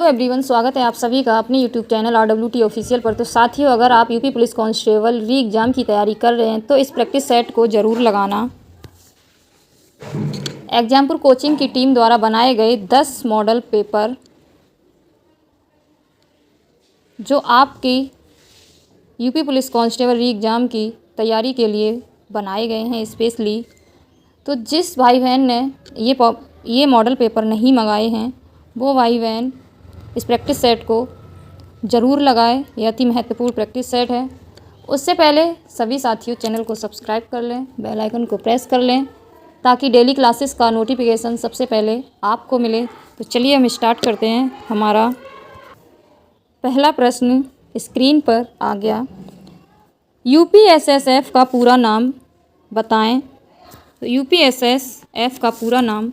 तो एवरीवन, स्वागत है आप सभी का अपने यूट्यूब चैनल RWT ऑफिशियल पर। तो साथियों, अगर आप यूपी पुलिस कांस्टेबल री एग्ज़ाम की तैयारी कर रहे हैं तो इस प्रैक्टिस सेट को ज़रूर लगाना। एग्जामपुर कोचिंग की टीम द्वारा बनाए गए 10 मॉडल पेपर जो आपकी यूपी पुलिस कांस्टेबल री एग्ज़ाम की तैयारी के लिए बनाए गए हैं स्पेशली। तो जिस भाई बहन ने ये मॉडल पेपर नहीं मंगाए हैं वो भाई बहन इस प्रैक्टिस सेट को ज़रूर लगाएं। यह अति महत्वपूर्ण प्रैक्टिस सेट है। उससे पहले सभी साथियों चैनल को सब्सक्राइब कर लें, बेल आइकन को प्रेस कर लें ताकि डेली क्लासेस का नोटिफिकेशन सबसे पहले आपको मिले। तो चलिए हम स्टार्ट करते हैं। हमारा पहला प्रश्न स्क्रीन पर आ गया। UPSSF का पूरा नाम बताएं। तो UPSSF का पूरा नाम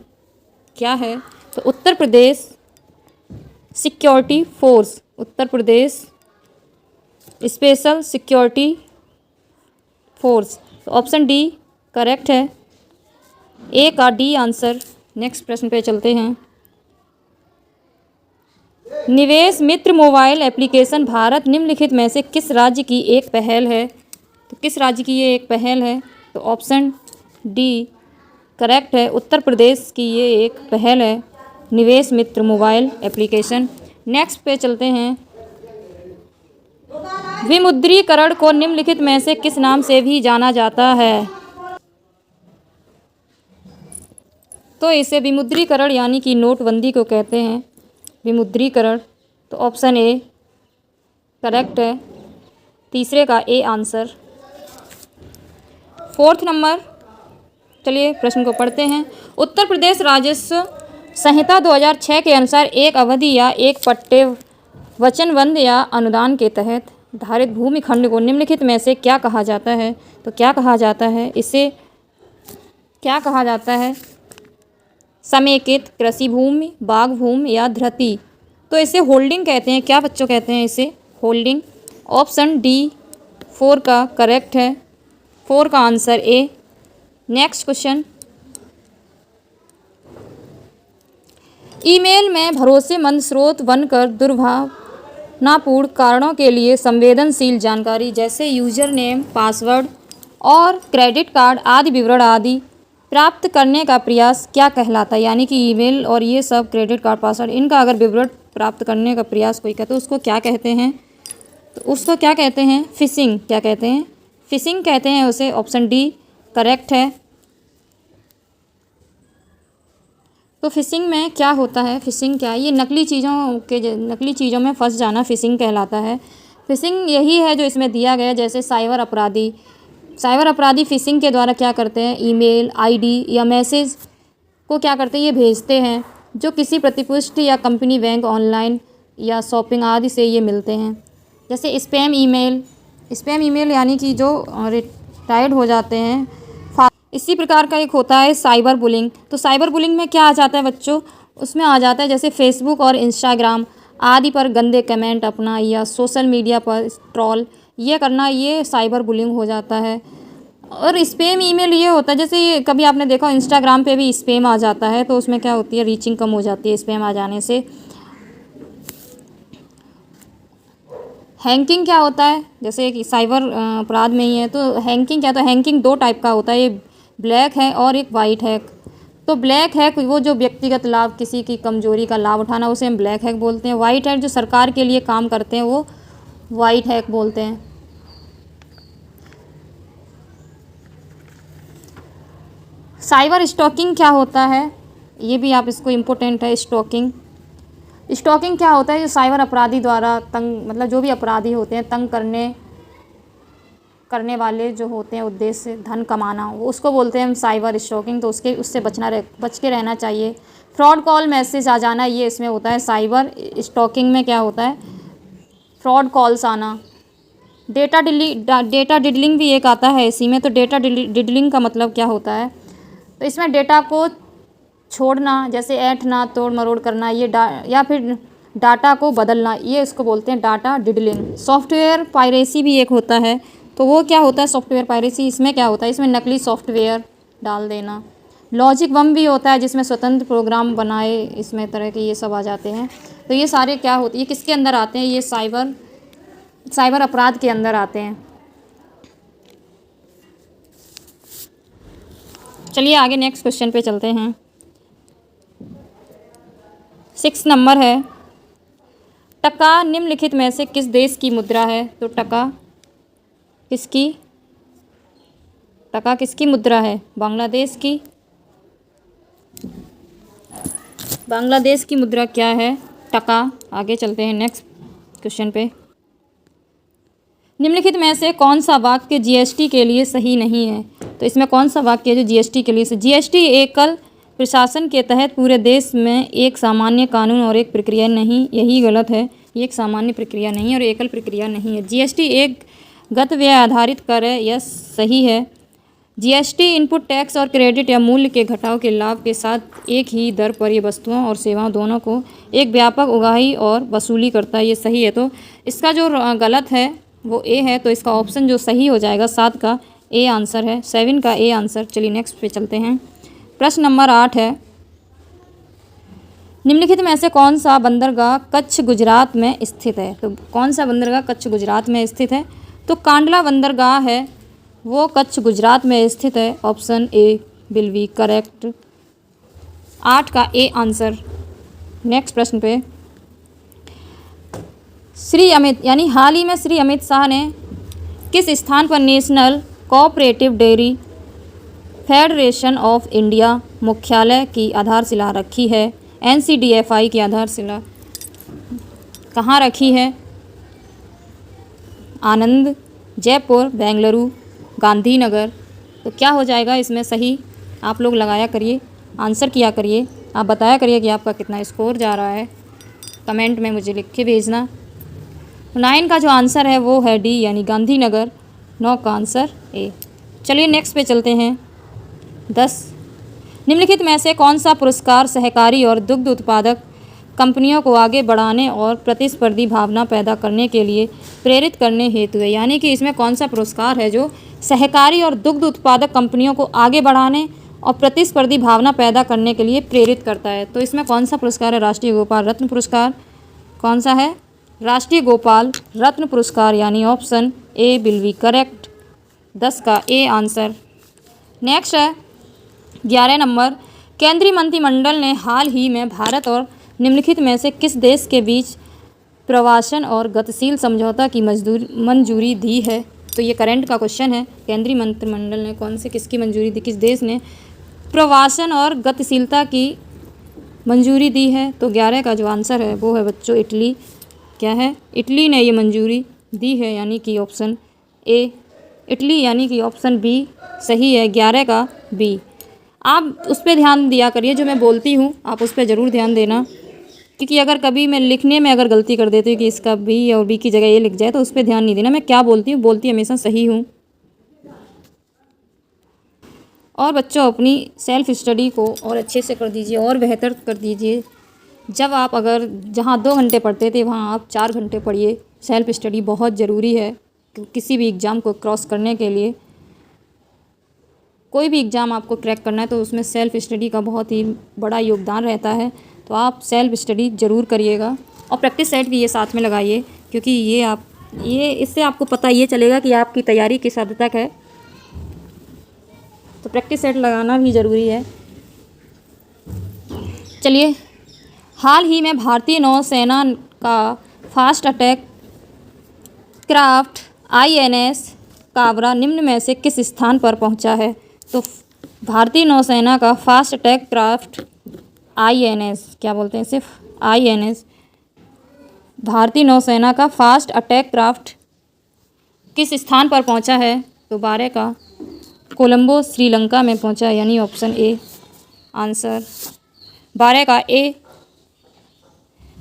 क्या है? तो Uttar Pradesh security force, Uttar Pradesh special security force. तो ऑप्शन डी करेक्ट है। ए का डी आंसर। नेक्स्ट प्रश्न पे चलते हैं। निवेश मित्र मोबाइल एप्लीकेशन भारत निम्नलिखित में से किस राज्य की एक पहल है? तो किस राज्य की ये एक पहल है? तो ऑप्शन डी करेक्ट है। उत्तर प्रदेश की ये एक पहल है, निवेश मित्र मोबाइल एप्लीकेशन। नेक्स्ट पे चलते हैं। विमुद्रीकरण को निम्नलिखित में से किस नाम से भी जाना जाता है? तो इसे विमुद्रीकरण यानी कि नोटबंदी को कहते हैं, विमुद्रीकरण। तो ऑप्शन ए करेक्ट है। तीसरे का ए आंसर। फोर्थ नंबर, चलिए प्रश्न को पढ़ते हैं। उत्तर प्रदेश राजस्व संहिता 2006 के अनुसार एक अवधि या एक पट्टे वचनबंध या अनुदान के तहत धारित भूमि खंड को निम्नलिखित में से क्या कहा जाता है? तो क्या कहा जाता है इसे? क्या कहा जाता है? समेकित कृषि भूमि, बाग भूमि या धृति। तो इसे होल्डिंग कहते हैं। क्या बच्चों कहते हैं इसे? होल्डिंग। ऑप्शन डी 4 का करेक्ट है। 4 का answer A. Next question. Email में भरोसेमंद स्रोत बनकर दुर्भावनापूर्ण कारणों के लिए संवेदनशील जानकारी जैसे यूजर नेम, पासवर्ड और क्रेडिट कार्ड आदि विवरण आदि प्राप्त करने का प्रयास क्या कहलाता है? यानी कि ईमेल और ये सब क्रेडिट कार्ड, पासवर्ड, इनका अगर विवरण प्राप्त करने का प्रयास कोई करे तो उसको क्या कहते हैं? तो उसको क्या कहते हैं? फिशिंग। क्या कहते हैं? फिशिंग कहते हैं उसे। ऑप्शन डी करेक्ट है। तो फिशिंग में क्या होता है? फिशिंग क्या है? ये नकली चीज़ों में फंस जाना फिशिंग कहलाता है। फिशिंग यही है जो इसमें दिया गया है। जैसे साइबर अपराधी फिशिंग के द्वारा क्या करते हैं? ईमेल आईडी या मैसेज को क्या करते हैं? ये भेजते हैं जो किसी प्रतिपुष्टि या कंपनी, बैंक, ऑनलाइन या शॉपिंग आदि से ये मिलते हैं। जैसे स्पैम ईमेल यानी कि जो रिटायर्ड हो जाते हैं। इसी प्रकार का एक होता है साइबर बुलिंग। तो साइबर बुलिंग में क्या आ जाता है बच्चों? उसमें आ जाता है जैसे फेसबुक और इंस्टाग्राम आदि पर गंदे कमेंट अपना या सोशल मीडिया पर ट्रोल ये करना, ये साइबर बुलिंग हो जाता है। और स्पैम ईमेल ये होता है जैसे ये कभी आपने देखा इंस्टाग्राम पे भी स्पैम आ जाता है तो उसमें क्या होती है? रीचिंग कम हो जाती है स्पैम आ जाने से। हैकिंग क्या होता है? जैसे कि साइबर अपराध में ही है। तो हैकिंग क्या? तो हैकिंग 2 टाइप का होता है, एक ब्लैक है और एक वाइट हैक। तो ब्लैक हैक वो जो व्यक्तिगत लाभ, किसी की कमजोरी का लाभ उठाना, उसे हम ब्लैक हैक बोलते हैं। वाइट हैक जो सरकार के लिए काम करते हैं वो वाइट हैक बोलते हैं। साइबर स्टॉकिंग क्या होता है? ये भी आप इसको इम्पोर्टेंट है। स्टॉकिंग क्या होता है? जो साइबर अपराधी द्वारा तंग, मतलब जो भी अपराधी होते हैं तंग करने वाले जो होते हैं उद्देश्य से धन कमाना, वो उसको बोलते हैं हम साइबर स्टॉकिंग। तो उससे बच के रहना चाहिए। फ्रॉड कॉल मैसेज आ जाना, ये इसमें होता है। साइबर स्टॉकिंग में क्या होता है? फ्रॉड कॉल्स आना। डेटा डिडलिंग भी एक आता है इसी में। तो डेटा डिडलिंग का मतलब क्या होता है? तो इसमें डेटा को छोड़ना, जैसे ऐंठना, तोड़ मरोड़ करना, ये या फिर डाटा को बदलना, ये इसको बोलते हैं डाटा डिडलिंग। सॉफ्टवेयर पायरेसी भी एक होता है। तो वो क्या होता है? Software piracy. इसमें क्या होता है? इसमें नकली सॉफ्टवेयर डाल देना। लॉजिक बम भी होता है जिसमें स्वतंत्र प्रोग्राम बनाए, इसमें तरह के ये सब आ जाते हैं। तो ये सारे क्या होती है, किसके अंदर आते हैं, ये साइबर अपराध के अंदर आते हैं। चलिए आगे नेक्स्ट क्वेश्चन पे चलते हैं। 6 नंबर है, टका निम्नलिखित में से किस देश की मुद्रा है। तो टका किसकी मुद्रा है, बांग्लादेश की। बांग्लादेश की मुद्रा क्या है, टका। आगे चलते हैं नेक्स्ट क्वेश्चन पे। निम्नलिखित में से कौन सा वाक्य जीएसटी के लिए सही नहीं है। तो इसमें कौन सा वाक्य है जो जीएसटी के लिए सही। जीएसटी एकल प्रशासन के तहत पूरे देश में एक सामान्य कानून और एक प्रक्रिया नहीं, यही गलत है। ये एक सामान्य प्रक्रिया नहीं और एकल प्रक्रिया नहीं है। जीएसटी एक गत व्यय आधारित कर है, यह सही है। जीएसटी इनपुट टैक्स और क्रेडिट या मूल्य के घटाव के लाभ के साथ एक ही दर पर ये वस्तुओं और सेवाओं दोनों को एक व्यापक उगाही और वसूली करता है, ये सही है। तो इसका जो गलत है वो ए है, तो इसका ऑप्शन जो सही हो जाएगा 7 का ए आंसर है, 7 का ए आंसर। चलिए नेक्स्ट पे चलते हैं। प्रश्न नंबर 8 है, निम्नलिखित में से कौन सा बंदरगाह कच्छ गुजरात में स्थित है। तो कौन सा बंदरगाह कच्छ गुजरात में स्थित है। तो कांडला बंदरगाह है, वो कच्छ गुजरात में स्थित है। Option A will be correct, 8 का ए आंसर। नेक्स्ट प्रश्न पे, श्री अमित यानी हाल ही में श्री अमित शाह ने किस स्थान पर national cooperative dairy federation of India मुख्यालय की आधारशिला रखी है। एनसीडीएफआई की आधारशिला कहाँ रखी है, आनंद, जयपुर, बेंगलुरु, गांधीनगर। तो क्या हो जाएगा इसमें सही, आप लोग लगाया करिए, आंसर किया करिए, आप बताया करिए कि आपका कितना स्कोर जा रहा है, कमेंट में मुझे लिख के भेजना। 9 का जो आंसर है वो है डी यानी गांधीनगर, 9 का आंसर ए। चलिए नेक्स्ट पे चलते हैं। 10, निम्नलिखित में से कौन सा पुरस्कार सहकारी और दुग्ध उत्पादक कंपनियों को आगे बढ़ाने और प्रतिस्पर्धी भावना पैदा करने के लिए प्रेरित करने हेतु है। यानी कि इसमें कौन सा पुरस्कार है जो सहकारी और दुग्ध उत्पादक कंपनियों को आगे बढ़ाने और प्रतिस्पर्धी भावना पैदा करने के लिए प्रेरित करता है। तो इसमें कौन सा पुरस्कार है, राष्ट्रीय गोपाल रत्न पुरस्कार। कौन सा है, राष्ट्रीय गोपाल रत्न पुरस्कार, यानी option A will be correct, 10 का ए आंसर। नेक्स्ट है 11 नंबर, केंद्रीय मंत्रिमंडल ने हाल ही में भारत और निम्नलिखित में से किस देश के बीच प्रवासन और गतिशील समझौता की मंजूरी दी है। तो ये करंट का क्वेश्चन है, केंद्रीय मंत्रिमंडल ने कौन से किसकी मंजूरी दी, किस देश ने प्रवासन और गतिशीलता की मंजूरी दी है। तो 11 का जो आंसर है वो है बच्चों इटली। क्या है, इटली ने ये मंजूरी दी है, यानी कि ऑप्शन ए इटली, यानी कि ऑप्शन बी सही है, 11 का बी। आप उस पर ध्यान दिया करिए, जो मैं बोलती हूँ आप उस पर ज़रूर ध्यान देना, क्योंकि अगर कभी मैं लिखने में अगर गलती कर देती हूँ कि इसका बी और बी की जगह ये लिख जाए, तो उस पर ध्यान नहीं देना। मैं क्या बोलती हूँ, बोलती हमेशा सही हूँ। और बच्चों अपनी सेल्फ स्टडी को और अच्छे से कर दीजिए और बेहतर कर दीजिए। जब आप अगर जहाँ 2 घंटे पढ़ते थे वहाँ आप 4 घंटे पढ़िए। सेल्फ स्टडी बहुत ज़रूरी है किसी भी एग्ज़ाम को क्रॉस करने के लिए। कोई भी एग्ज़ाम आपको क्रैक करना है तो उसमें सेल्फ स्टडी का बहुत ही बड़ा योगदान रहता है। तो आप सेल्फ स्टडी ज़रूर करिएगा और प्रैक्टिस सेट भी ये साथ में लगाइए, क्योंकि ये इससे आपको पता ये चलेगा कि आपकी तैयारी किस हद तक है। तो प्रैक्टिस सेट लगाना भी ज़रूरी है। चलिए, हाल ही में भारतीय नौसेना का fast attack craft INS Kabra निम्न में से किस स्थान पर पहुंचा है। तो भारतीय नौसेना का फास्ट अटैक क्राफ्ट INS, क्या बोलते हैं सिर्फ INS, भारतीय नौसेना का फास्ट अटैक क्राफ्ट किस स्थान पर पहुंचा है। तो 12 का कोलंबो श्रीलंका में पहुंचा, यानी ऑप्शन ए आंसर, 12 का ए।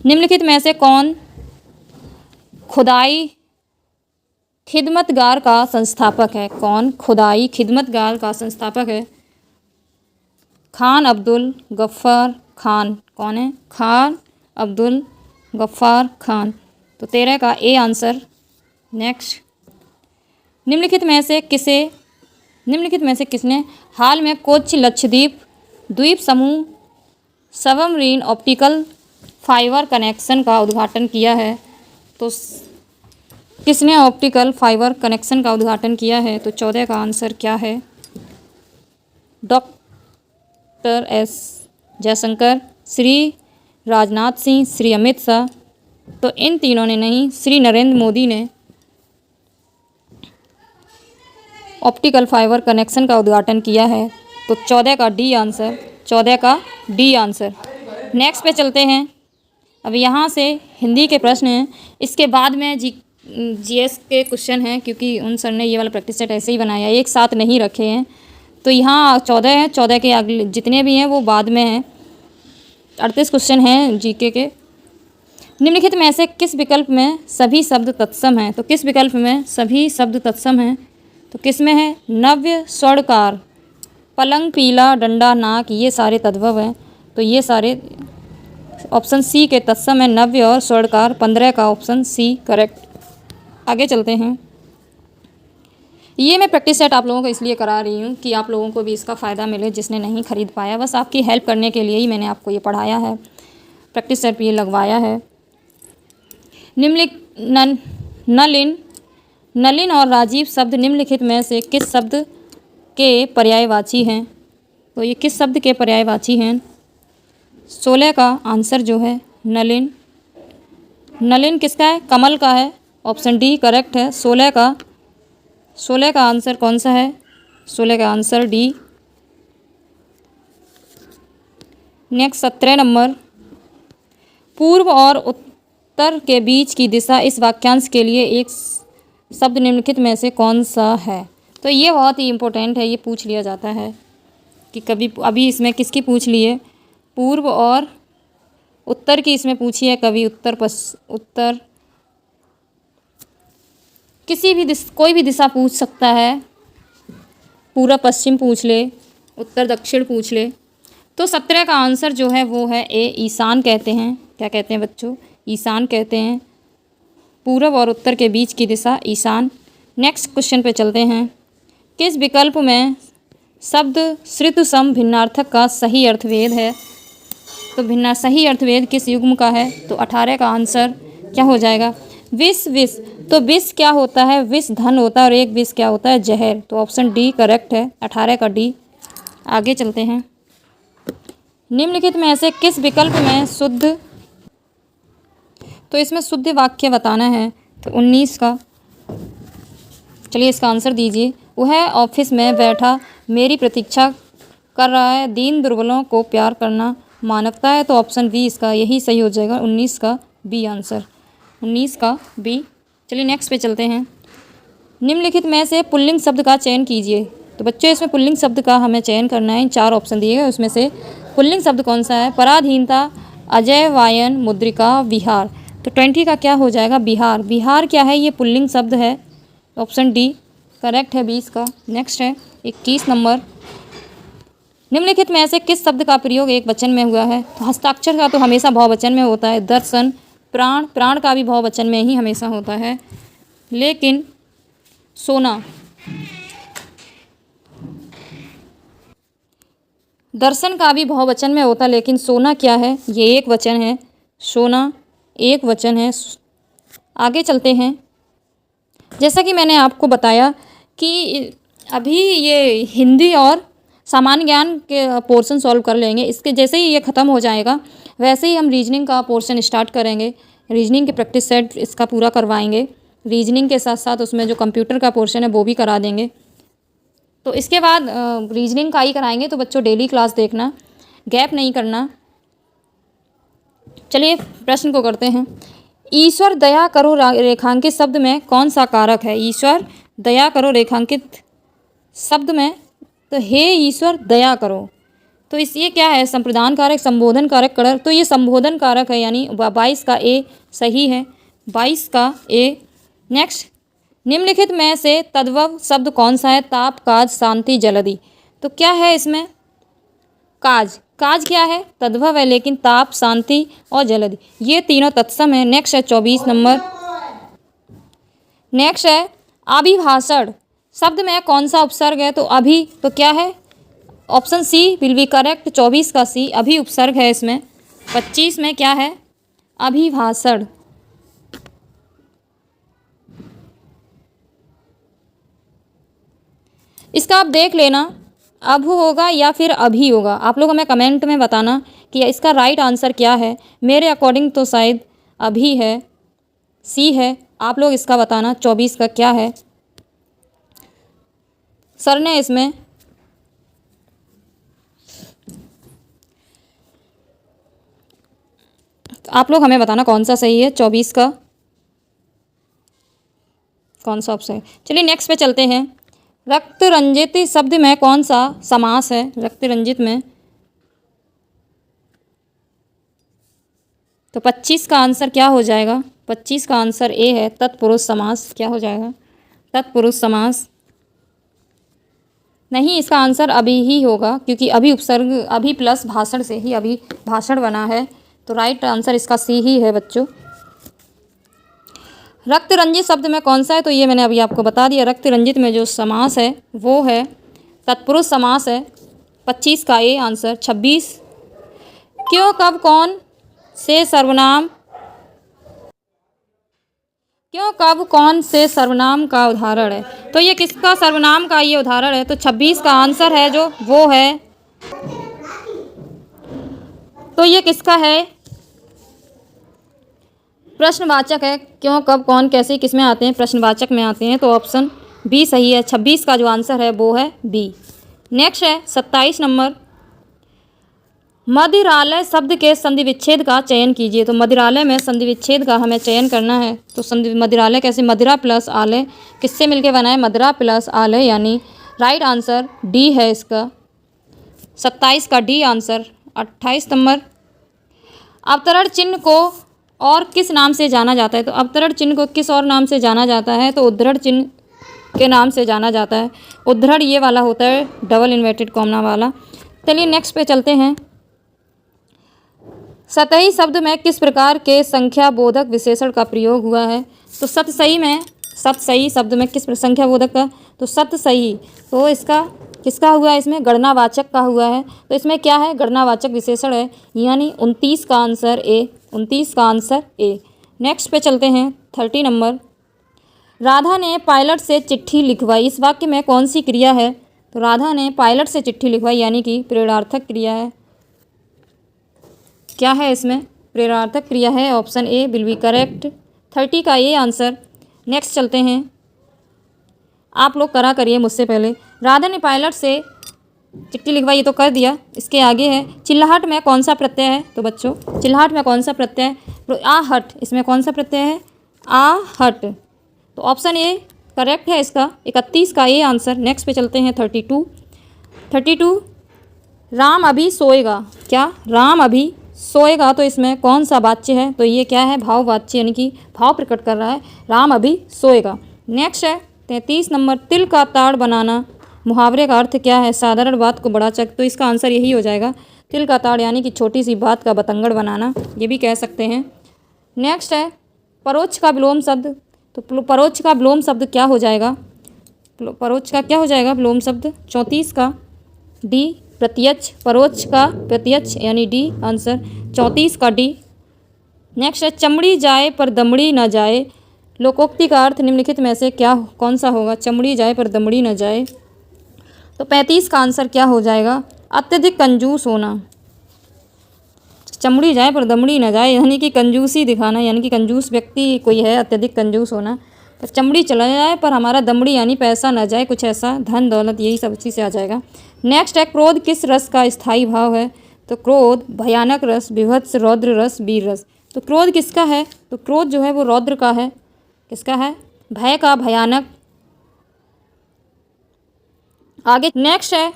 निम्नलिखित में से कौन खुदाई खिदमतगार का संस्थापक है। कौन खुदाई खिदमतगार का संस्थापक है। खान अब्दुल गफ्फार खान। कौन है, खान अब्दुल गफ्फार खान। तो 13 का ए आंसर। नेक्स्ट, निम्नलिखित में से किसने हाल में कोच्चि लक्षद्वीप द्वीप समूह सबमरीन ऑप्टिकल फाइबर कनेक्शन का उद्घाटन किया है? तो किसने ऑप्टिकल फाइबर कनेक्शन का उद्घाटन किया है? तो 14 का आंसर क्या है? Doctor S Jaishankar, Shri Rajnath Singh, Shri Amit Shah. तो इन तीनों ने नहीं, श्री नरेंद्र मोदी ने ऑप्टिकल फाइबर कनेक्शन का उद्घाटन किया है। तो 14 का डी आंसर, 14 का डी आंसर। नेक्स्ट पे चलते हैं। अब यहाँ से हिंदी के प्रश्न हैं, इसके बाद में जीएस के क्वेश्चन हैं, क्योंकि उन सर ने ये वाला प्रैक्टिस सेट ऐसे ही बनाया, एक साथ नहीं रखे हैं। तो यहाँ 14 हैं, 14 के अगले जितने भी हैं वो बाद में हैं। 38 क्वेश्चन हैं जीके के। निम्नलिखित में से किस विकल्प में सभी शब्द तत्सम हैं? तो किस विकल्प में सभी शब्द तत्सम हैं? तो किस में है? नव्य, स्वर्णकार, पलंग, पीला, डंडा, नाक, ये सारे तद्भव हैं। तो ये सारे ऑप्शन सी के तत्सम है, नव्य और स्वर्णकार। 15 का ऑप्शन सी करेक्ट। आगे चलते हैं। ये मैं प्रैक्टिस सेट आप लोगों को इसलिए करा रही हूँ कि आप लोगों को भी इसका फ़ायदा मिले, जिसने नहीं खरीद पाया। बस आपकी हेल्प करने के लिए ही मैंने आपको ये पढ़ाया है, प्रैक्टिस सेट भी ये लगवाया है। नलिन और राजीव शब्द निम्नलिखित में से किस शब्द के पर्यायवाची हैं? तो ये किस शब्द के पर्यायवाची हैं? 16 का आंसर जो है नलिन। नलिन किसका है? कमल का है। ऑप्शन डी करेक्ट है। 16 का आंसर कौन सा है? 16 का आंसर डी। Next 17 number. पूर्व और उत्तर के बीच की दिशा इस वाक्यांश के लिए एक शब्द निम्नलिखित में से कौन सा है? तो ये बहुत ही इम्पोर्टेंट है, ये पूछ लिया जाता है कि कभी, अभी इसमें किसकी पूछ लिए? पूर्व और उत्तर की इसमें पूछी है, कभी उत्तर किसी भी कोई भी दिशा पूछ सकता है। पूर्व पश्चिम पूछ ले, उत्तर दक्षिण पूछ ले। तो 17 का आंसर जो है वो है ए, ईशान कहते हैं। क्या कहते हैं बच्चों? ईशान कहते हैं। पूर्व और उत्तर के बीच की दिशा ईशान। नेक्स्ट क्वेश्चन पे चलते हैं। किस विकल्प में शब्द श्रुत सम भिन्नार्थक का सही अर्थभेद है? तो सही अर्थभेद किस युग्म का है? तो 18 का आंसर क्या हो जाएगा? विष। तो विष क्या होता है? विष धन होता है और एक विष क्या होता है? जहर। तो ऑप्शन डी करेक्ट है, 18 का डी। आगे चलते हैं। निम्नलिखित में से किस विकल्प में शुद्ध, तो इसमें शुद्ध वाक्य बताना है। तो 19 का, चलिए इसका आंसर दीजिए। वह ऑफिस में बैठा मेरी प्रतीक्षा कर रहा है, दीन दुर्बलों को प्यार करना मानवता है। तो ऑप्शन बी इसका यही सही हो जाएगा, 19 का बी आंसर, 19 का बी। चलिए नेक्स्ट पे चलते हैं। निम्नलिखित में से पुल्लिंग शब्द का चयन कीजिए। तो बच्चों इसमें पुल्लिंग शब्द का हमें चयन करना है। 4 ऑप्शन दिए गए, उसमें से पुल्लिंग शब्द कौन सा है? पराधीनता, अजय, वायन, मुद्रिका, विहार। तो 20 का क्या हो जाएगा? बिहार। बिहार क्या है? ये पुल्लिंग शब्द है। ऑप्शन डी करेक्ट है, 20 का। नेक्स्ट है 21 नंबर। निम्नलिखित में से किस शब्द का प्रयोग एक वचन में हुआ है? तो हस्ताक्षर का तो हमेशा बहुवचन में होता है। दर्शन, प्राण, प्राण का भी बहुवचन में ही हमेशा होता है। लेकिन सोना, दर्शन का भी बहुवचन में होता है, लेकिन सोना क्या है? ये एक वचन है। सोना एक वचन है। आगे चलते हैं। जैसा कि मैंने आपको बताया कि अभी ये हिंदी और सामान्य ज्ञान के पोर्शन सॉल्व कर लेंगे। इसके जैसे ही ये ख़त्म हो जाएगा वैसे ही हम रीजनिंग का पोर्शन स्टार्ट करेंगे। रीजनिंग के प्रैक्टिस सेट इसका पूरा करवाएंगे। रीजनिंग के साथ साथ उसमें जो कंप्यूटर का पोर्शन है वो भी करा देंगे। तो इसके बाद रीजनिंग का ही कराएंगे। तो बच्चों डेली क्लास देखना, गैप नहीं करना। चलिए प्रश्न को करते हैं। ईश्वर दया करो रेखांकित शब्द में कौन सा कारक है? ईश्वर दया करो रेखांकित शब्द में, तो हे ईश्वर दया करो, तो इस ये क्या है? संप्रदान कारक, संबोधन कारक, कड़र। तो ये संबोधन कारक है, यानी 22 का ए सही है, 22 का ए। नेक्स्ट, निम्नलिखित में से तद्भव शब्द कौन सा है? ताप, काज, शांति, जल्दी। तो क्या है इसमें? काज। काज क्या है? तद्भव है, लेकिन ताप, शांति और जल्दी ये तीनों तत्सम है। नेक्स्ट है 24 नंबर। नेक्स्ट है अभिभाषण शब्द में कौन सा उपसर्ग है? तो अभी तो क्या है? Option C will be correct. 24 का सी अभी उपसर्ग है इसमें। 25 में क्या है? अभिभाषण। इसका आप देख लेना, अब होगा या फिर अभी होगा। आप लोग हमें कमेंट में बताना कि इसका राइट आंसर क्या है। मेरे अकॉर्डिंग तो शायद अभी है, सी है। आप लोग इसका बताना 24 का क्या है। सर ने इसमें आप लोग हमें बताना कौन सा सही है, 24 का कौन सा ऑप्शन है। चलिए नेक्स्ट पे चलते हैं। रक्त रंजित शब्द में कौन सा समास है? रक्त रंजित में तो 25 का आंसर क्या हो जाएगा? 25 का आंसर ए है, तत्पुरुष समास। क्या हो जाएगा? तत्पुरुष समास। नहीं, इसका आंसर अभी ही होगा, क्योंकि अभी उपसर्ग अभी प्लस भाषण से ही अभी भाषण बना है। तो राइट आंसर इसका सी ही है बच्चों। रक्त रंजित शब्द में कौन सा है? तो ये मैंने अभी आपको बता दिया। रक्त रंजित में जो समास है वो है तत्पुरुष समास है। 25 का ए आंसर। 26 क्यों कब कौन से सर्वनाम, क्यों कब कौन से सर्वनाम का उदाहरण है? तो ये किसका सर्वनाम का ये उदाहरण है? तो 26 का आंसर है जो वो है, तो ये किसका है? प्रश्नवाचक है। क्यों कब कौन कैसे किस में आते हैं? प्रश्नवाचक में आते हैं। तो ऑप्शन बी सही है। 26 का जो आंसर है वो है बी। नेक्स्ट है 27 नंबर। मदिरालय शब्द के संधि विच्छेद का चयन कीजिए। तो मदिरालय में संधि विच्छेद का हमें चयन करना है। तो संधि मदिरालय कैसे? मदिरा प्लस आलय किससे मिलके बना है? मदिरा प्लस आलय, यानी राइट आंसर डी है इसका। 27 का डी आंसर। 28 नंबर। अवतरण चिन्ह को और किस नाम से जाना जाता है? तो अवतरण चिन्ह को किस और नाम से जाना जाता है? तो उद्धरण चिन्ह के नाम से जाना जाता है। उद्धरण ये वाला होता है, डबल इन्वर्टेड कॉमा वाला। चलिए नेक्स्ट पे चलते हैं। सतही शब्द में किस प्रकार के संख्या बोधक विशेषण का प्रयोग हुआ है? तो सतसही में, सतसही शब्द में किस संख्या बोधक का? तो सतसही। तो इसका किसका हुआ है? इसमें गणनावाचक का हुआ है। तो इसमें क्या है? गणनावाचक विशेषण है, यानी 29 का आंसर ए। 29 का आंसर ए। नेक्स्ट पे चलते हैं 30 नंबर। राधा ने पायलट से चिट्ठी लिखवाई। इस वाक्य में कौन सी क्रिया है? तो राधा ने पायलट से चिट्ठी लिखवाई, यानी कि प्रेरणार्थक क्रिया है। क्या है इसमें? प्रेरणार्थक क्रिया है। Option A will be correct. 30 का ए आंसर। नेक्स्ट चलते हैं। आप लोग करा करिए मुझसे पहले। राधा ने पायलट से चिट्ठी लिखवाई, ये तो कर दिया। इसके आगे है चिल्लाहट में कौन सा प्रत्यय है? तो बच्चों चिल्लाहट में कौन सा प्रत्यय है? तो आहट। इसमें कौन सा प्रत्यय है? आहट। तो ऑप्शन ए करेक्ट है इसका। 31 का ए आंसर। नेक्स्ट पे चलते हैं 32। राम अभी सोएगा। क्या? राम अभी सोएगा। तो इसमें कौन सा वाच्य है? तो ये क्या है? भाव वाच्य, यानी कि भाव प्रकट कर रहा है। राम अभी सोएगा। नेक्स्ट है 33 नंबर। तिल का ताड़ बनाना मुहावरे का अर्थ क्या है? साधारण बात को बड़ा चक। तो इसका आंसर यही हो जाएगा, तिल का ताड़, यानी कि छोटी सी बात का बतंगड़ बनाना, ये भी कह सकते हैं। नेक्स्ट है परोक्ष का विलोम शब्द। तो परोक्ष का विलोम शब्द क्या हो जाएगा? परोक्ष का क्या हो जाएगा विलोम शब्द? 34 का डी प्रत्यक्ष। परोक्ष का प्रत्यक्ष, यानी डी आंसर। 34 का डी। नेक्स्ट है चमड़ी जाए पर दमड़ी न जाए। लोकोक्ति का अर्थ निम्नलिखित में से क्या कौन सा होगा? चमड़ी जाए पर दमड़ी न जाए। तो 35 का आंसर क्या हो जाएगा? अत्यधिक कंजूस होना। चमड़ी जाए पर दमड़ी न जाए, यानी कि कंजूसी दिखाना, यानी कि कंजूस व्यक्ति कोई है, अत्यधिक कंजूस होना। पर चमड़ी चला जाए पर हमारा दमड़ी यानी पैसा न जाए, कुछ ऐसा, धन दौलत, यही सब चीज़ से आ जाएगा। नेक्स्ट है क्रोध किस रस का स्थायी भाव है? तो क्रोध भयानक रस, विभत्स, रौद्र रस, वीर रस। तो क्रोध किसका है? तो क्रोध जो है वो रौद्र का है। किसका है? भय का, भयानक। आगे नेक्स्ट है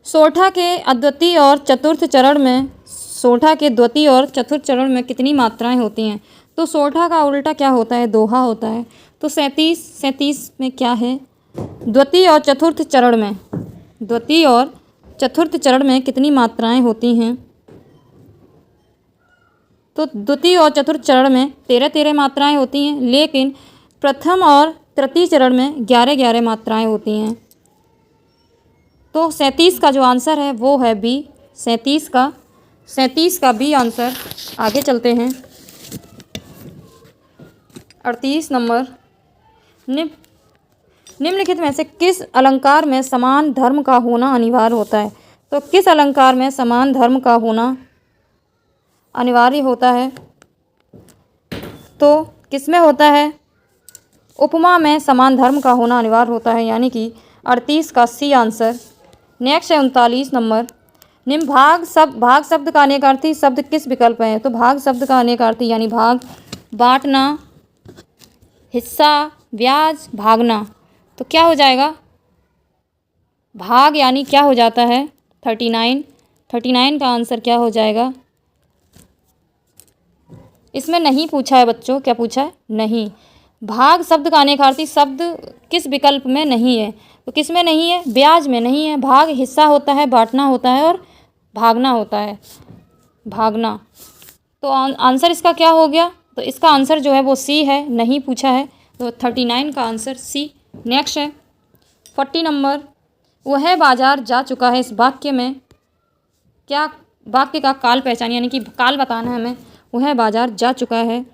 सोठा के अद्वितीय और चतुर्थ चरण में, सोठा के द्वितीय और चतुर्थ चरण में कितनी मात्राएं होती हैं? तो सोठा का उल्टा क्या होता है? दोहा होता है। तो 37 में क्या है? द्वितीय और चतुर्थ चरण में, द्वितीय और चतुर्थ चरण में कितनी मात्राएं होती हैं? तो द्वितीय और चतुर्थ चरण में 13 मात्राएं होती हैं, लेकिन प्रथम और तृतीय चरण में 11 मात्राएं होती हैं। तो 37 का जो आंसर है वो है बी। 37 का बी आंसर। आगे चलते हैं। 38 नंबर, निम्नलिखित में से किस अलंकार में समान धर्म का होना अनिवार्य होता है? तो किस अलंकार में समान धर्म का होना अनिवार्य होता है? तो किस में होता है? उपमा में समान धर्म का होना अनिवार्य होता है, यानी कि 38 का सी आंसर। नेक्स्ट है 39 नंबर, निम्न भाग शब्द का अनेकार्थी शब्द किस विकल्प है? तो भाग शब्द का अनेकार्थी यानी भाग, बांटना, हिस्सा, ब्याज, भागना, तो क्या हो जाएगा? भाग यानी क्या हो जाता है? 39 का आंसर क्या हो जाएगा? इसमें नहीं पूछा है बच्चों, क्या पूछा है? नहीं। भाग शब्द का अनेकार्थी शब्द किस विकल्प में नहीं है? तो किस में नहीं है? ब्याज में नहीं है। भाग हिस्सा होता है, बांटना होता है और भागना होता है, भागना। तो आंसर इसका क्या हो गया? तो इसका आंसर जो है वो सी है, नहीं पूछा है, तो 39 का आंसर सी। नेक्स्ट है 40 नंबर, वह बाजार जा चुका है, इस वाक्य में क्या, वाक्य का काल पहचान यानी कि काल बताना है हमें। वह बाजार जा चुका है,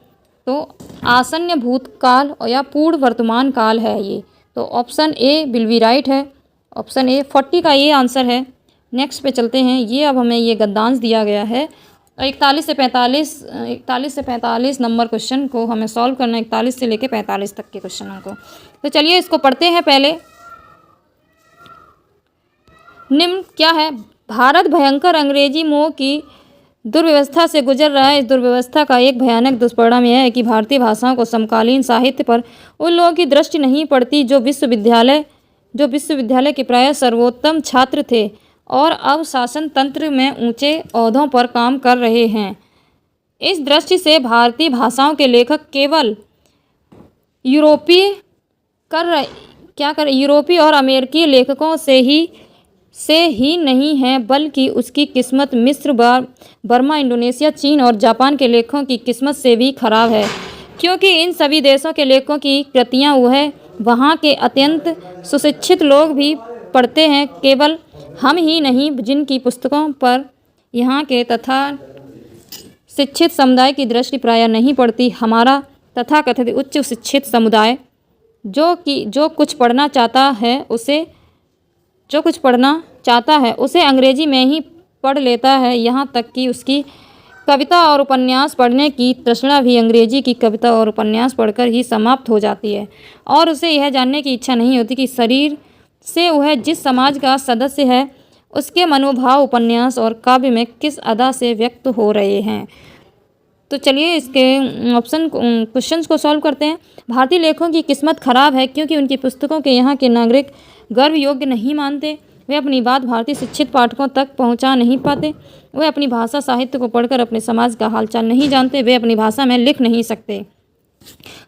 तो आसन्न भूतकाल या पूर्ण वर्तमान काल है ये, तो option A will be right है, ऑप्शन ए। 40 का ये आंसर है। नेक्स्ट पे चलते हैं। ये अब हमें ये गद्यांश दिया गया है, 41 से 45 नंबर क्वेश्चन को हमें सॉल्व करना है, 41 से लेकर 45 तक के क्वेश्चनों को। तो चलिए इसको पढ़ते हैं पहले। निम्न क्या है? भारत भयंकर अंग्रेजी मोह की दुर्व्यवस्था से गुजर रहा है। इस दुर्व्यवस्था का एक भयानक दुष्परिणाम यह है कि भारतीय भाषाओं को समकालीन साहित्य पर उन लोगों की दृष्टि नहीं पड़ती जो विश्वविद्यालय के प्रायः सर्वोत्तम छात्र थे और अब शासन तंत्र में ऊंचे ओहदों पर काम कर रहे हैं। इस दृष्टि से भारतीय भाषाओं के लेखक केवल यूरोपीय और अमेरिकी लेखकों से ही नहीं है, बल्कि उसकी किस्मत मिस्र, बर्मा, इंडोनेशिया, चीन और जापान के लेखकों की किस्मत से भी खराब है, क्योंकि इन सभी देशों के लेखकों की कृतियाँ वहाँ के अत्यंत सुशिक्षित लोग भी पढ़ते हैं, केवल हम ही नहीं, जिनकी पुस्तकों पर यहाँ के तथा शिक्षित समुदाय की दृष्टि प्रायः नहीं पड़ती। हमारा तथाकथित उच्च शिक्षित समुदाय जो कुछ पढ़ना चाहता है उसे अंग्रेजी में ही पढ़ लेता है, यहाँ तक कि उसकी कविता और उपन्यास पढ़ने की तृष्णा भी अंग्रेजी की कविता और उपन्यास पढ़कर ही समाप्त हो जाती है, और उसे यह जानने की इच्छा नहीं होती कि शरीर से वह जिस समाज का सदस्य है उसके मनोभाव उपन्यास और काव्य में किस अदा से व्यक्त हो रहे हैं। तो चलिए इसके क्वेश्चंस को सॉल्व करते हैं। भारतीय लेखकों की किस्मत खराब है क्योंकि उनकी पुस्तकों के यहाँ के नागरिक गर्व योग्य नहीं मानते, वे अपनी बात भारतीय शिक्षित पाठकों तक पहुँचा नहीं पाते, वे अपनी भाषा साहित्य को पढ़कर अपने समाज का हालचाल नहीं जानते, वे अपनी भाषा में लिख नहीं सकते।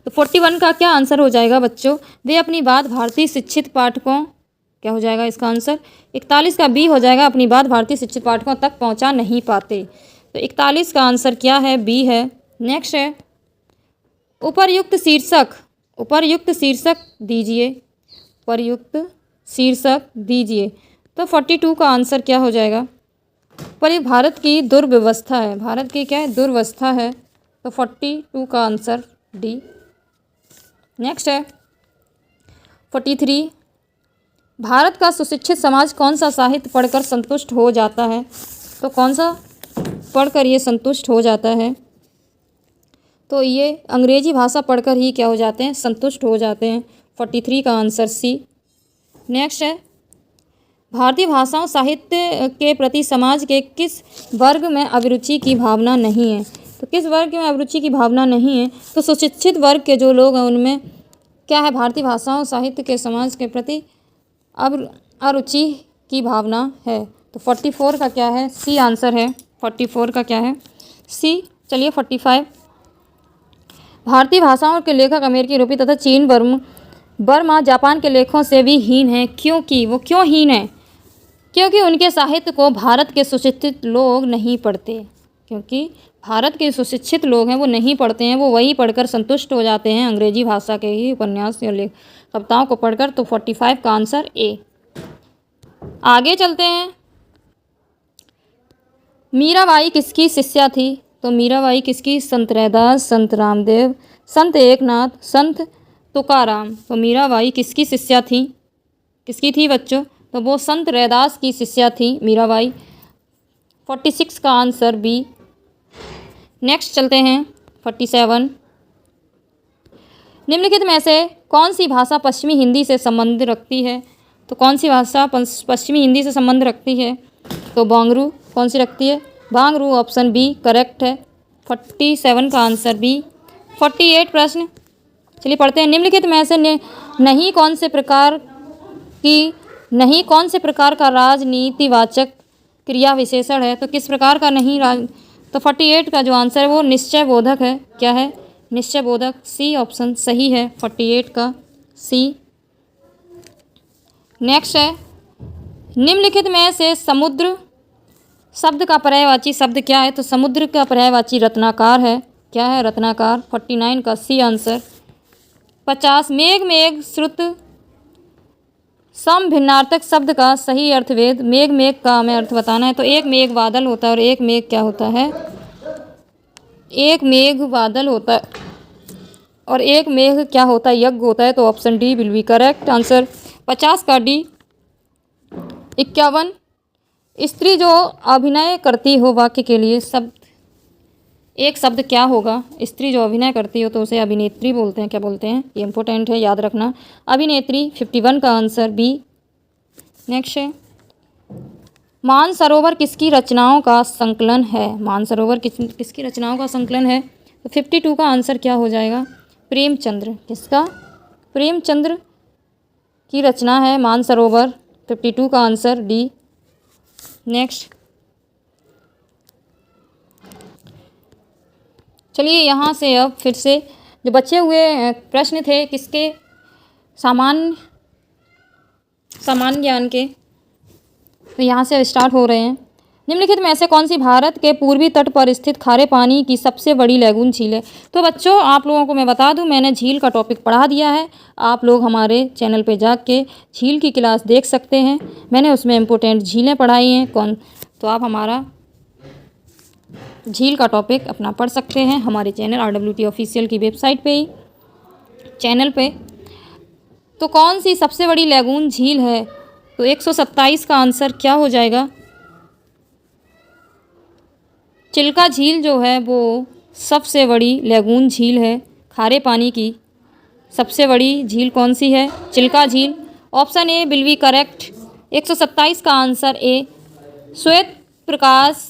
तो 41 का क्या आंसर हो जाएगा बच्चों? वे अपनी बात भारतीय शिक्षित पाठकों, क्या हो जाएगा इसका आंसर? 41 का बी हो जाएगा, अपनी बात भारतीय शिक्षित पाठकों तक पहुंचा नहीं पाते। तो 41 का आंसर क्या है? बी है। नेक्स्ट है उपर्युक्त शीर्षक दीजिए। तो 42 का आंसर क्या हो जाएगा? पर ये भारत की दुर्व्यवस्था है, भारत की क्या है? दुर्व्यवस्था है, तो 42 का आंसर डी। नेक्स्ट है 43, भारत का सुशिक्षित समाज कौन सा साहित्य पढ़कर संतुष्ट हो जाता है? तो कौन सा पढ़कर ये संतुष्ट हो जाता है? तो ये अंग्रेजी भाषा पढ़कर ही क्या हो जाते हैं? संतुष्ट हो जाते हैं। 43 का आंसर सी। नेक्स्ट है भारतीय भाषाओं साहित्य के प्रति समाज के किस वर्ग में अभिरुचि की भावना नहीं है? तो किस वर्ग में अभिरुचि की भावना नहीं है? तो सुशिक्षित वर्ग के जो लोग हैं उनमें क्या है? भारतीय भाषाओं साहित्य के समाज के प्रति अरुचि की भावना है। तो 44 का क्या है? सी आंसर है। 44 का क्या है? सी। चलिए 45, भारतीय भाषाओं के लेखक अमेरिकी, यूरोपीय तथा चीन, बर्मा, जापान के लेखकों से भी हीन है। क्योंकि वो क्यों हीन है? क्योंकि उनके साहित्य को भारत के सुशिक्षित लोग नहीं पढ़ते, क्योंकि भारत के सुशिक्षित लोग हैं वो नहीं पढ़ते हैं, वो वही पढ़कर संतुष्ट हो जाते हैं अंग्रेजी भाषा के ही उपन्यास या कविताओं को पढ़कर। तो 45 का आंसर ए। आगे चलते हैं। मीराबाई किसकी शिष्या थी? तो मीराबाई किसकी? संत रैदास, संत रामदेव, संत एकनाथ, संत तुकाराम। तो मीराबाई किसकी शिष्या थी? किसकी थी बच्चों? तो वो संत रैदास की शिष्या थी मीराबाई। 46 का आंसर बी। नेक्स्ट चलते हैं 47। निम्नलिखित में से कौन सी भाषा पश्चिमी हिंदी से संबंध रखती है? तो कौन सी भाषा पश्चिमी हिंदी से संबंध रखती है? तो बांगरू। कौन सी रखती है? बांगरू। ऑप्शन बी करेक्ट है। 47 का आंसर बी। 48 प्रश्न, चलिए पढ़ते हैं। निम्नलिखित में से नहीं कौन से प्रकार का राजनीतिवाचक क्रिया विशेषण है? तो किस प्रकार का नहीं तो 48 का जो आंसर है वो निश्चय बोधक है। क्या है? निश्चय बोधक। सी ऑप्शन सही है 48 का सी। नेक्स्ट है, निम्नलिखित में से समुद्र शब्द का पर्यायवाची शब्द क्या है? तो समुद्र का पर्यायवाची रत्नाकार है। क्या है? रत्नाकार। 49 का सी आंसर। 50 मेघ मेघ श्रुत सम भिन्नार्थक शब्द का सही अर्थवेद। मेघ मेघ का हमें अर्थ बताना है। तो एक मेघ बादल होता है और एक मेघ क्या होता है? एक मेघ बादल होता है और एक मेघ क्या होता है? यज्ञ होता है। तो option D will be correct answer. 50 का डी। 51 स्त्री जो अभिनय करती हो वाक्य के लिए शब्द एक शब्द क्या होगा? स्त्री जो अभिनय करती हो तो उसे अभिनेत्री बोलते हैं। क्या बोलते हैं? ये इंपॉर्टेंट है, याद रखना। अभिनेत्री। 51 का आंसर बी। नेक्स्ट है, मानसरोवर किसकी रचनाओं का संकलन है? मानसरोवर किसकी रचनाओं का संकलन है? तो 52 का आंसर क्या हो जाएगा? प्रेमचंद्र। किसका? प्रेमचंद्र की रचना है मानसरोवर। 52 का आंसर डी। नेक्स्ट, चलिए यहाँ से अब फिर से जो बचे हुए प्रश्न थे किसके? सामान्य ज्ञान के, तो यहाँ से स्टार्ट हो रहे हैं। निम्नलिखित में से कौन सी भारत के पूर्वी तट पर स्थित खारे पानी की सबसे बड़ी लैगून झील है? तो बच्चों आप लोगों को मैं बता दूं, मैंने झील का टॉपिक पढ़ा दिया है। आप लोग हमारे चैनल पे जाके झील की क्लास देख सकते हैं। मैंने उसमें इम्पोर्टेंट झीलें पढ़ाई हैं। तो आप हमारा झील का टॉपिक अपना पढ़ सकते हैं हमारे चैनल RWT ऑफिशियल की वेबसाइट पे ही, चैनल पे। तो कौन सी सबसे बड़ी लैगून झील है? तो 127 का आंसर क्या हो जाएगा? चिल्का झील जो है वो सबसे बड़ी लैगून झील है खारे पानी की। सबसे बड़ी झील कौन सी है? चिल्का झील। Option A will be correct. 127 का आंसर ए। श्वेत प्रकाश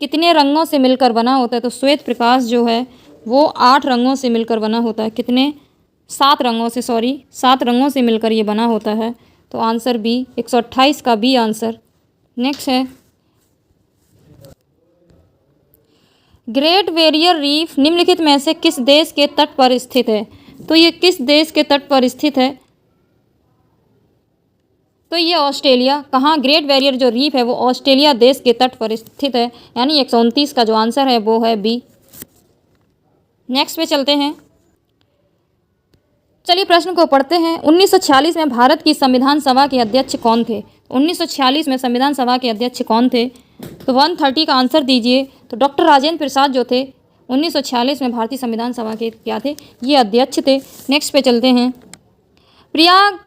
कितने रंगों से मिलकर बना होता है? तो श्वेत प्रकाश जो है वो 8 रंगों से मिलकर बना होता है। कितने? 7 रंगों से, 7 रंगों से मिलकर ये बना होता है। तो आंसर बी। 128 का बी आंसर। नेक्स्ट है, ग्रेट बैरियर रीफ निम्नलिखित में से किस देश के तट पर स्थित है? तो ये किस देश के तट पर स्थित है? तो ये ऑस्ट्रेलिया। कहाँ? ग्रेट बैरियर जो रीफ है वो ऑस्ट्रेलिया देश के तट पर स्थित है। यानी 129 का जो आंसर है वो है बी। नेक्स्ट पे चलते हैं। चलिए प्रश्न को पढ़ते हैं। 1946 में भारत की संविधान सभा के अध्यक्ष कौन थे? 1946 में संविधान सभा के अध्यक्ष कौन थे? तो 130 का आंसर दीजिए। तो डॉक्टर राजेंद्र प्रसाद जो थे 1946 में भारतीय संविधान सभा के क्या थे? ये अध्यक्ष थे। नेक्स्ट पे चलते हैं। प्रयाग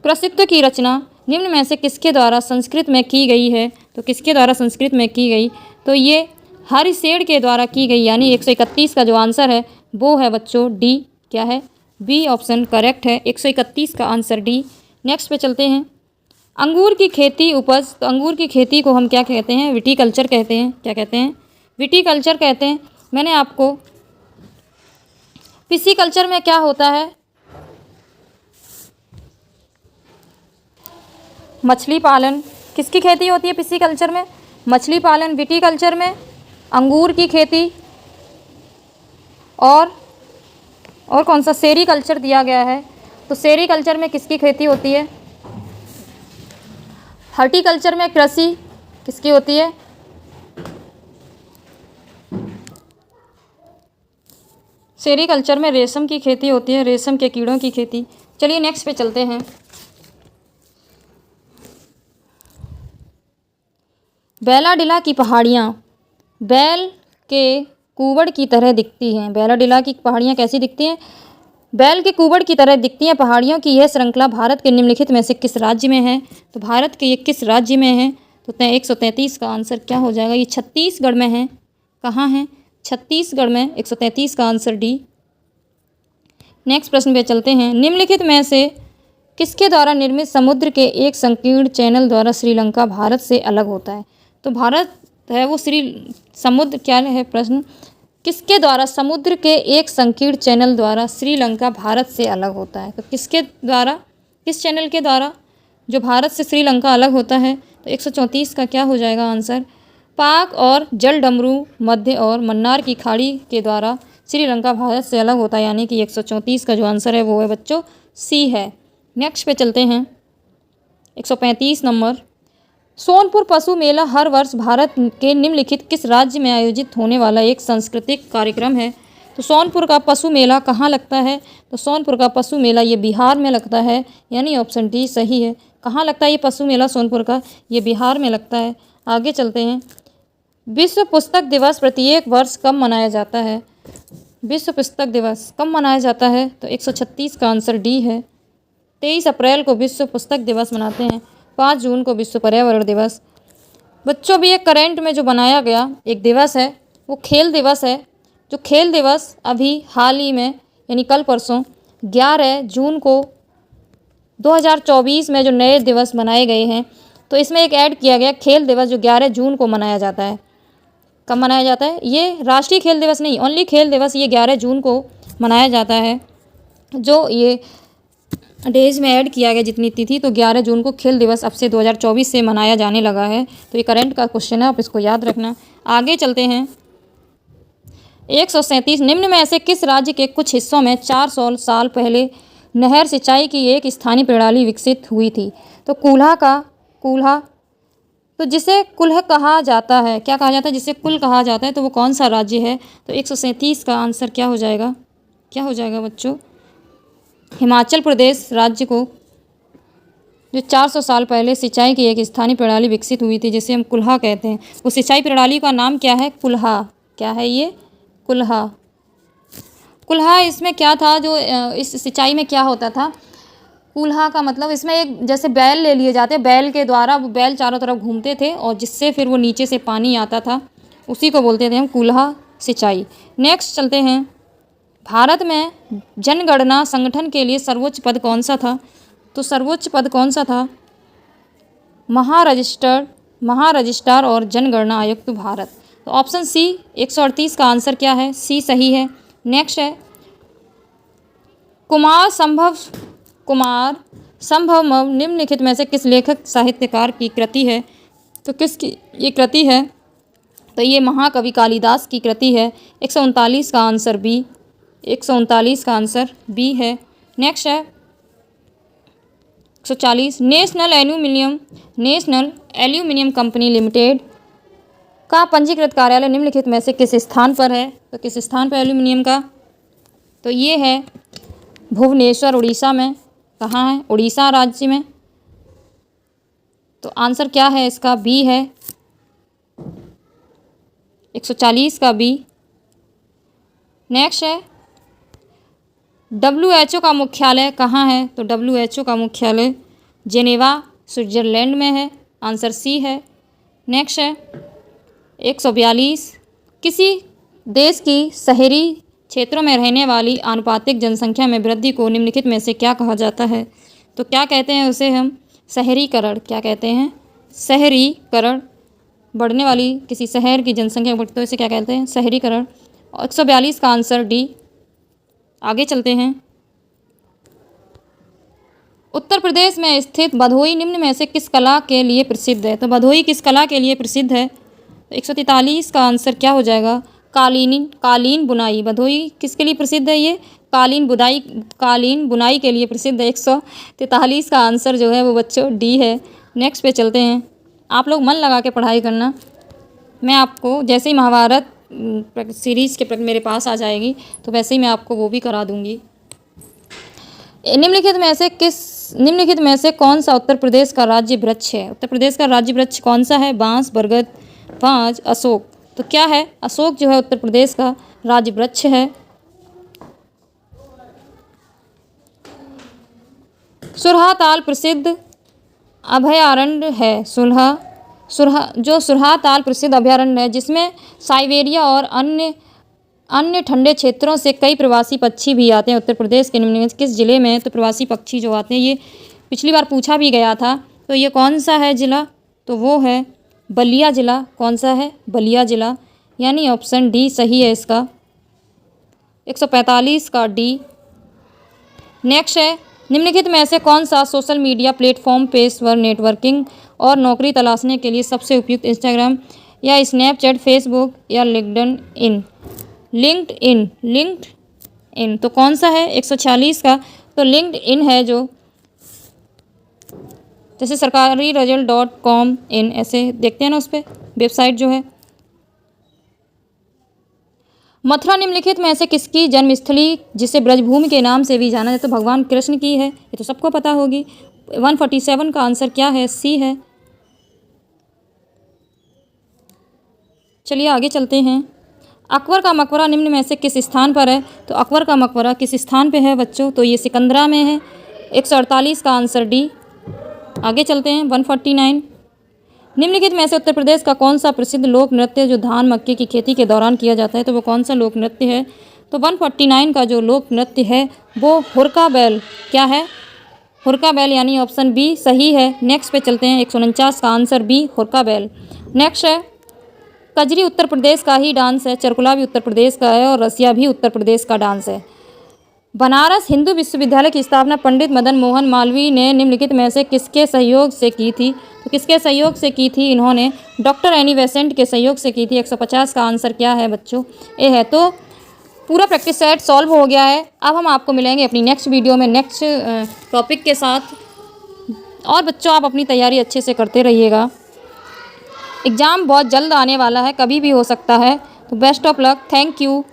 प्रसित्व की रचना निम्न में से किसके द्वारा संस्कृत में की गई है? तो किसके द्वारा संस्कृत में की गई? तो ये हरिसेठ के द्वारा की गई। यानी 131 का जो आंसर है वो है बच्चों डी। क्या है? बी ऑप्शन करेक्ट है। 131 का आंसर डी। नेक्स्ट पे चलते हैं। अंगूर की खेती उपज। तो अंगूर की खेती को हम क्या कहते हैं? विटीकल्चर कहते हैं। क्या कहते हैं? विटीकल्चर कहते हैं। मैंने आपको पिसीकल्चर में क्या होता है? मछली पालन। किसकी खेती होती है पिसीकल्चर में? मछली पालन। विटीकल्चर में अंगूर की खेती और कौन सा? सेरीकल्चर दिया गया है। तो सेरीकल्चर में किसकी खेती होती है? हॉर्टिकल्चर में कृषि किसकी होती है? सेरीकल्चर में रेशम की खेती होती है, रेशम के कीड़ों की खेती। चलिए नेक्स्ट पे चलते हैं। बैलाडिला की पहाड़ियाँ बैल के कुबड़ की तरह दिखती हैं। बैलाडिला की पहाड़ियाँ कैसी दिखती हैं? बैल के कुबड़ की तरह दिखती हैं। पहाड़ियों की यह श्रृंखला भारत के निम्नलिखित में से किस राज्य में है? तो भारत के ये किस राज्य में है? तो 133 का आंसर क्या हो जाएगा? ये छत्तीसगढ़ में है। कहाँ है? छत्तीसगढ़ में। 133 का आंसर डी। नेक्स्ट प्रश्न पे चलते हैं। निम्नलिखित में से किसके द्वारा निर्मित समुद्र के एक संकीर्ण चैनल द्वारा श्रीलंका भारत से अलग होता है? तो भारत है वो समुद्र क्या है? प्रश्न किसके द्वारा समुद्र के एक संकीर्ण चैनल द्वारा श्रीलंका भारत से अलग होता है? तो किसके द्वारा, किस चैनल के द्वारा जो भारत से श्रीलंका अलग होता है? तो 134 का क्या हो जाएगा आंसर? पाक और जलडमरू मध्य और मन्नार की खाड़ी के द्वारा श्रीलंका भारत से अलग होता है, यानी कि 134 का जो आंसर है वो है बच्चों सी है। नेक्स्ट पे चलते हैं। 135 नंबर। सोनपुर पशु मेला हर वर्ष भारत के निम्नलिखित किस राज्य में आयोजित होने वाला एक सांस्कृतिक कार्यक्रम है? तो सोनपुर का पशु मेला कहाँ लगता है? तो सोनपुर का पशु मेला ये बिहार में लगता है, यानी ऑप्शन डी सही है। कहाँ लगता है ये पशु मेला सोनपुर का? ये बिहार में लगता है। आगे चलते हैं। विश्व पुस्तक दिवस प्रत्येक वर्ष कब मनाया जाता है? विश्व पुस्तक दिवस कब मनाया जाता है? तो 136 का आंसर डी है। 23 अप्रैल को विश्व पुस्तक दिवस मनाते हैं। 5 जून को विश्व पर्यावरण दिवस। बच्चों भी एक करंट में जो बनाया गया एक दिवस है वो खेल दिवस है। जो खेल दिवस अभी हाल ही में यानी कल परसों 11 जून को 2024 में जो नए दिवस बनाए गए हैं, तो इसमें एक ऐड किया गया खेल दिवस जो 11 जून को मनाया जाता है। कब मनाया जाता है? ये राष्ट्रीय खेल दिवस नहीं, ओनली खेल दिवस ये 11 जून को मनाया जाता है। जो ये डेज में ऐड किया गया जितनी तिथि, तो 11 जून को खेल दिवस अब से 2024 से मनाया जाने लगा है। तो ये करंट का क्वेश्चन है, आप इसको याद रखना। आगे चलते हैं। 137 निम्न में ऐसे किस राज्य के कुछ हिस्सों में 400 साल पहले नहर सिंचाई की एक स्थानीय प्रणाली विकसित हुई थी? तो कूल्हा तो जिसे कुल्ह कहा जाता है, क्या कहा जाता है? जिसे कुल कहा जाता है, तो वो कौन सा राज्य है? तो 137 का आंसर क्या हो जाएगा? क्या हो जाएगा बच्चों? हिमाचल प्रदेश राज्य को जो 400 साल पहले सिंचाई की एक स्थानीय प्रणाली विकसित हुई थी जिसे हम कुल्हा कहते हैं, वो सिंचाई प्रणाली का नाम क्या है? कुल्हा। क्या है ये? कुल्हा। कुल्हा इसमें क्या था? जो इस सिंचाई में क्या होता था? कुल्हा का मतलब इसमें एक जैसे बैल ले लिए जाते, बैल के द्वारा वो बैल चारों तरफ घूमते थे और जिससे फिर वो नीचे से पानी आता था, उसी को बोलते थे हम कुल्हा सिंचाई। नेक्स्ट चलते हैं। भारत में जनगणना संगठन के लिए सर्वोच्च पद कौन सा था? तो सर्वोच्च पद कौन सा था? महारजिस्ट्रार और जनगणना आयुक्त भारत। तो ऑप्शन सी 138 का आंसर क्या है? सी सही है। नेक्स्ट है कुमार संभव निम्नलिखित में से किस लेखक साहित्यकार की कृति है? तो किसकी ये कृति है? तो ये महाकवि कालिदास की कृति है। 139 का आंसर बी। 139 का आंसर बी है। नेक्स्ट है 140 नेशनल एल्यूमिनियम कंपनी लिमिटेड का पंजीकृत कार्यालय निम्नलिखित में से किस स्थान पर है? तो किस स्थान पर एल्यूमिनियम का? तो ये है भुवनेश्वर उड़ीसा में। कहाँ है? उड़ीसा राज्य में। तो आंसर क्या है इसका? बी है। 140 का बी। नेक्स्ट है WHO का मुख्यालय कहाँ है? तो WHO का मुख्यालय जेनेवा स्विट्जरलैंड में है। आंसर सी है। नेक्स्ट है 142 किसी देश की शहरी क्षेत्रों में रहने वाली आनुपातिक जनसंख्या में वृद्धि को निम्नलिखित में से क्या कहा जाता है? तो क्या कहते हैं उसे हम? शहरीकरण। क्या कहते हैं? शहरीकरण। बढ़ने वाली किसी शहर की जनसंख्या बढ़ती तो इसे क्या कहते हैं? शहरीकरण। 142 का आंसर डी। आगे चलते हैं। उत्तर प्रदेश में स्थित भदोही निम्न में से किस कला के लिए प्रसिद्ध है? तो भदोही किस कला के लिए प्रसिद्ध है? तो 143 का आंसर क्या हो जाएगा? कालीन बुनाई। भदोही किसके लिए प्रसिद्ध है? ये कालीन बुनाई के लिए प्रसिद्ध है। 143 का आंसर जो है वो बच्चों डी है। नेक्स्ट पे चलते हैं। आप लोग मन लगा के पढ़ाई करना। मैं आपको जैसे ही महाभारत सीरीज़ के मेरे पास आ जाएगी, तो वैसे ही मैं आपको वो भी करा दूँगी। निम्नलिखित में से कौन सा उत्तर प्रदेश का राज्य वृक्ष है? उत्तर प्रदेश का राज्य वृक्ष कौन सा है? बांस, बरगद, 5 अशोक। तो क्या है? अशोक जो है उत्तर प्रदेश का राज्य वृक्ष है। सुरहा ताल प्रसिद्ध अभयारण्य है। सुरहा ताल प्रसिद्ध अभयारण्य है, जिसमें साइबेरिया और अन्य ठंडे क्षेत्रों से कई प्रवासी पक्षी भी आते हैं। उत्तर प्रदेश के निम्नलिखित किस जिले में तो प्रवासी पक्षी जो आते हैं, ये पिछली बार पूछा भी गया था। तो ये कौन सा है जिला? तो वो है बलिया जिला। कौन सा है? बलिया जिला, यानी ऑप्शन डी सही है इसका, 145 का डी। नेक्स्ट है, निम्नलिखित में से कौन सा सोशल मीडिया प्लेटफॉर्म पेशेवर नेटवर्किंग और नौकरी तलाशने के लिए सबसे उपयुक्त? इंस्टाग्राम या स्नैपचैट, फेसबुक या लिंक्डइन? लिंक्डइन। तो कौन सा है? 146 का। तो लिंक्डइन है, जो जैसे सरकारी result.com इन ऐसे देखते हैं ना, उस पर वेबसाइट जो है। मथुरा निम्नलिखित में से किसकी जन्मस्थली जिसे ब्रजभूमि के नाम से भी जाना जाता है? तो भगवान कृष्ण की है, ये तो सबको पता होगी। 147 का आंसर क्या है? सी है। चलिए आगे चलते हैं। अकबर का मकबरा निम्न में से किस स्थान पर है? तो अकबर का मकबरा किस स्थान पे है बच्चों? तो ये सिकंदरा में है, 148 का आंसर डी। आगे चलते हैं। 149, निम्नलिखित में से उत्तर प्रदेश का कौन सा प्रसिद्ध लोक नृत्य जो धान मक्के की खेती के दौरान किया जाता है? तो वो कौन सा लोक नृत्य है? तो 149 का जो लोक नृत्य है वो हुरका बैल। क्या है? हुरका बैल, यानी ऑप्शन बी सही है। नेक्स्ट पे चलते हैं। 149 का आंसर बी, हुरका बैल। नेक्स्ट है, कजरी उत्तर प्रदेश का ही डांस है, चरकुला भी उत्तर प्रदेश का है, और रसिया भी उत्तर प्रदेश का डांस है। बनारस हिंदू विश्वविद्यालय की स्थापना पंडित मदन मोहन मालवीय ने निम्नलिखित में से किसके सहयोग से की थी? तो किसके सहयोग से की थी इन्होंने? डॉक्टर एनी बेसेंट के सहयोग से की थी। 150 का आंसर क्या है बच्चों? ए है। तो पूरा प्रैक्टिस सेट सॉल्व हो गया है। अब हम आपको मिलेंगे अपनी नेक्स्ट वीडियो में नेक्स्ट टॉपिक के साथ। और बच्चों, आप अपनी तैयारी अच्छे से करते रहिएगा। एग्ज़ाम बहुत जल्द आने वाला है, कभी भी हो सकता है। तो best of luck. Thank you.